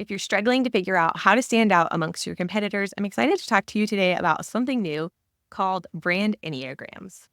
If you're struggling to figure out how to stand out amongst your competitors, I'm excited to talk to you today about something new called Brand Enneagrams.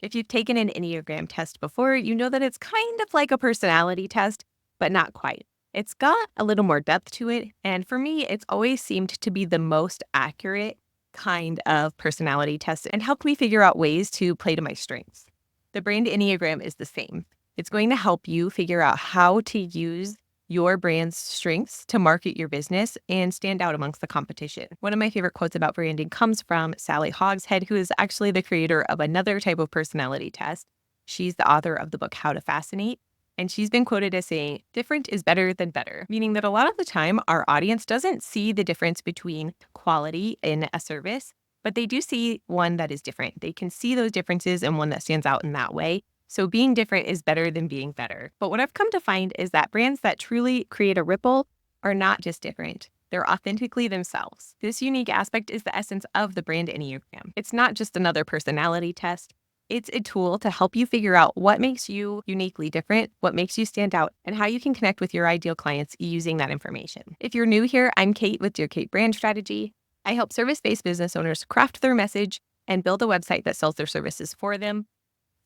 If you've taken an Enneagram test before, you know that it's kind of like a personality test, but not quite. It's got a little more depth to it, and for me, it's always seemed to be the most accurate kind of personality test and helped me figure out ways to play to my strengths. The Brand Enneagram is the same. It's going to help you figure out how to use your brand's strengths to market your business and stand out amongst the competition. One of my favorite quotes about branding comes from Sally Hogshead, who is actually the creator of another type of personality test. She's the author of the book How to Fascinate, and she's been quoted as saying, "Different is better than better," meaning that a lot of the time our audience doesn't see the difference between quality in a service, but they do see one that is different. They can see those differences and one that stands out in that way. So being different is better than being better. But what I've come to find is that brands that truly create a ripple are not just different. They're authentically themselves. This unique aspect is the essence of the Brand Enneagram. It's not just another personality test. It's a tool to help you figure out what makes you uniquely different, what makes you stand out, and how you can connect with your ideal clients using that information. If you're new here, I'm Kate with Dear Kate Brand Strategy. I help service-based business owners craft their message and build a website that sells their services for them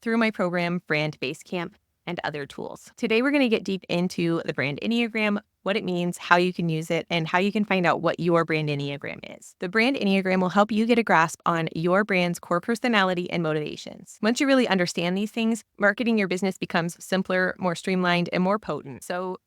through my program, Brand Basecamp, and other tools. Today, we're going to get deep into the Brand Enneagram, what it means, how you can use it, and how you can find out what your Brand Enneagram is. The Brand Enneagram will help you get a grasp on your brand's core personality and motivations. Once you really understand these things, marketing your business becomes simpler, more streamlined, and more potent. So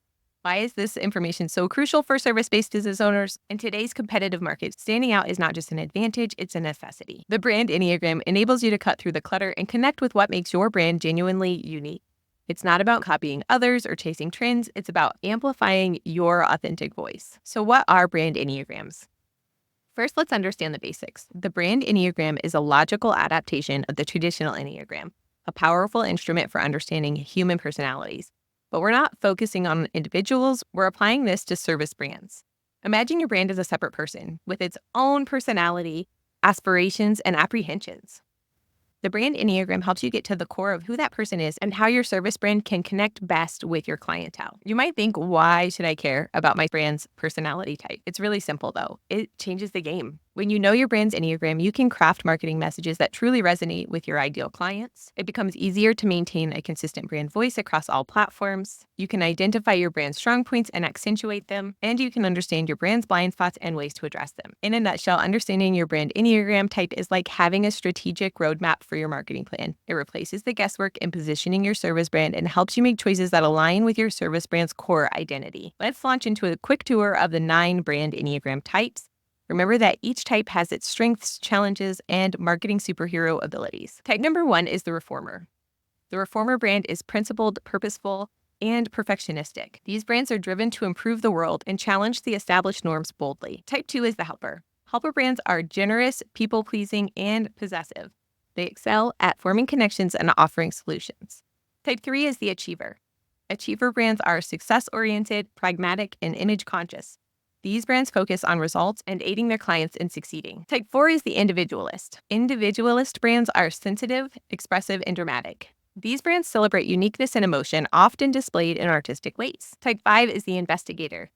why is this information so crucial for service-based business owners? In today's competitive market, standing out is not just an advantage, it's a necessity. The Brand Enneagram enables you to cut through the clutter and connect with what makes your brand genuinely unique. It's not about copying others or chasing trends, it's about amplifying your authentic voice. So what are Brand Enneagrams? First, let's understand the basics. The Brand Enneagram is a logical adaptation of the traditional Enneagram, a powerful instrument for understanding human personalities. But we're not focusing on individuals, we're applying this to service brands. Imagine your brand as a separate person with its own personality, aspirations, and apprehensions. The Brand Enneagram helps you get to the core of who that person is and how your service brand can connect best with your clientele. You might think, why should I care about my brand's personality type? It's really simple, though. It changes the game. When you know your brand's Enneagram, you can craft marketing messages that truly resonate with your ideal clients. It becomes easier to maintain a consistent brand voice across all platforms. You can identify your brand's strong points and accentuate them, and you can understand your brand's blind spots and ways to address them. In a nutshell, understanding your brand Enneagram type is like having a strategic roadmap for your marketing plan. It replaces the guesswork in positioning your service brand and helps you make choices that align with your service brand's core identity. Let's launch into a quick tour of the 9 Brand Enneagram types. Remember that each type has its strengths, challenges, and marketing superhero abilities. Type number 1 is the Reformer. The Reformer brand is principled, purposeful, and perfectionistic. These brands are driven to improve the world and challenge the established norms boldly. Type 2 is the Helper. Helper brands are generous, people-pleasing, and possessive. They excel at forming connections and offering solutions. Type 3 is the Achiever. Achiever brands are success-oriented, pragmatic, and image-conscious. These brands focus on results and aiding their clients in succeeding. Type 4 is the Individualist. Individualist brands are sensitive, expressive, and dramatic. These brands celebrate uniqueness and emotion, often displayed in artistic ways. Type 5 is the Investigator.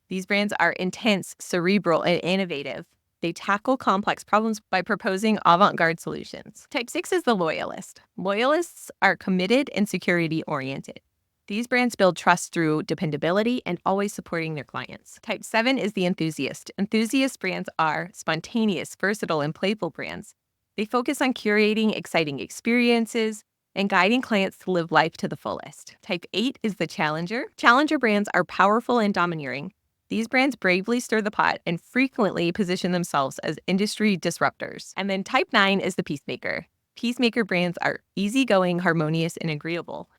These brands are intense, cerebral, and innovative. They tackle complex problems by proposing avant-garde solutions. Type 6 is the Loyalist. Loyalists are committed and security-oriented. These brands build trust through dependability and always supporting their clients. Type 7 is the Enthusiast. Enthusiast brands are spontaneous, versatile, and playful brands. They focus on curating exciting experiences and guiding clients to live life to the fullest. Type 8 is the Challenger. Challenger brands are powerful and domineering. These brands bravely stir the pot and frequently position themselves as industry disruptors. And then Type 9 is the Peacemaker. Peacemaker brands are easygoing, harmonious, and agreeable.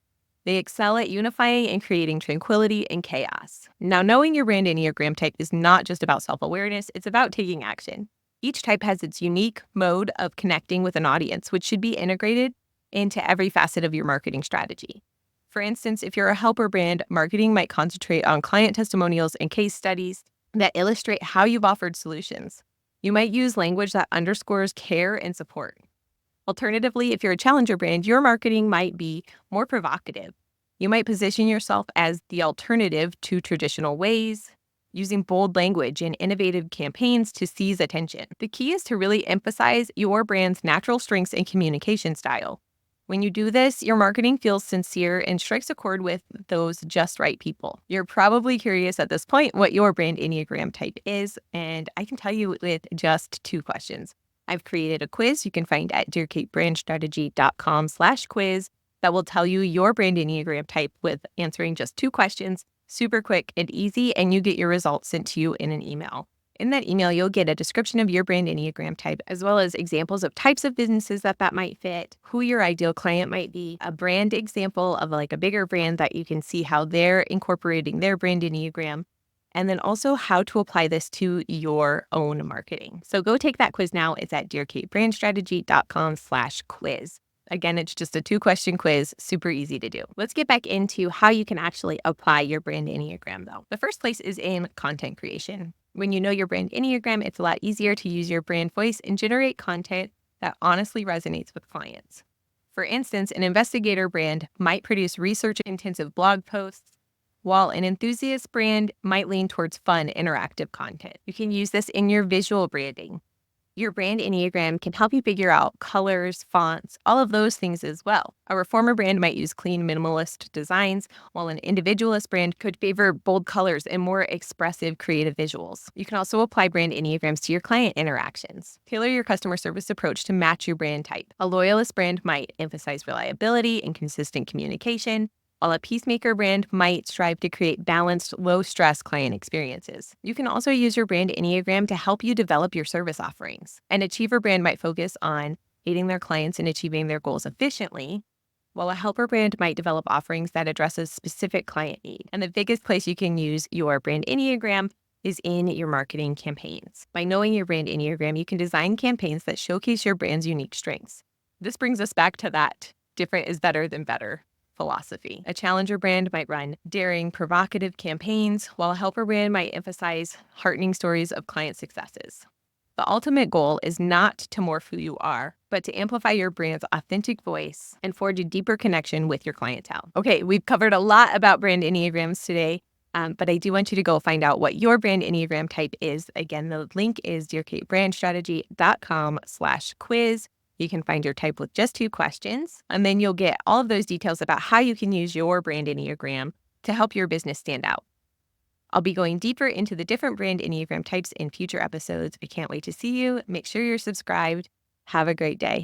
They excel at unifying and creating tranquility in chaos. Now, knowing your Brand Enneagram type is not just about self-awareness, it's about taking action. Each type has its unique mode of connecting with an audience, which should be integrated into every facet of your marketing strategy. For instance, if you're a helper brand, marketing might concentrate on client testimonials and case studies that illustrate how you've offered solutions. You might use language that underscores care and support. Alternatively, if you're a challenger brand, your marketing might be more provocative. You might position yourself as the alternative to traditional ways. using bold language and innovative campaigns to seize attention. The key is to really emphasize your brand's natural strengths and communication style. When you do this, your marketing feels sincere and strikes a chord with those just right people. You're probably curious at this point what your brand Enneagram type is, and I can tell you with just 2 questions. I've created a quiz you can find at dearkatebrandstrategy.com/quiz that will tell you your brand Enneagram type with answering just 2 questions, super quick and easy, and you get your results sent to you in an email. In that email, you'll get a description of your brand Enneagram type, as well as examples of types of businesses that might fit, who your ideal client might be, a brand example of like a bigger brand that you can see how they're incorporating their brand Enneagram, and then also how to apply this to your own marketing. So go take that quiz now. It's at dearkatebrandstrategy.com/quiz. Again, it's just a 2-question quiz, super easy to do. Let's get back into how you can actually apply your brand Enneagram, though. The first place is in content creation. When you know your brand Enneagram, it's a lot easier to use your brand voice and generate content that honestly resonates with clients. For instance, an investigator brand might produce research-intensive blog posts, while an enthusiast brand might lean towards fun, interactive content. You can use this in your visual branding. Your brand Enneagram can help you figure out colors, fonts, all of those things as well. A reformer brand might use clean, minimalist designs, while an individualist brand could favor bold colors and more expressive, creative visuals. You can also apply brand Enneagrams to your client interactions. Tailor your customer service approach to match your brand type. A loyalist brand might emphasize reliability and consistent communication, while a peacemaker brand might strive to create balanced, low-stress client experiences. You can also use your brand Enneagram to help you develop your service offerings. An achiever brand might focus on aiding their clients in achieving their goals efficiently, while a helper brand might develop offerings that address a specific client need. And the biggest place you can use your brand Enneagram is in your marketing campaigns. By knowing your brand Enneagram, you can design campaigns that showcase your brand's unique strengths. This brings us back to that different is better than better philosophy. A challenger brand might run daring, provocative campaigns, while a helper brand might emphasize heartening stories of client successes. The ultimate goal is not to morph who you are, but to amplify your brand's authentic voice and forge a deeper connection with your clientele. Okay, we've covered a lot about brand Enneagrams today, but I do want you to go find out what your brand Enneagram type is. Again, the link is dearkatebrandstrategy.com/quiz. You can find your type with just 2 questions, and then you'll get all of those details about how you can use your brand Enneagram to help your business stand out. I'll be going deeper into the different brand Enneagram types in future episodes. I can't wait to see you. Make sure you're subscribed. Have a great day.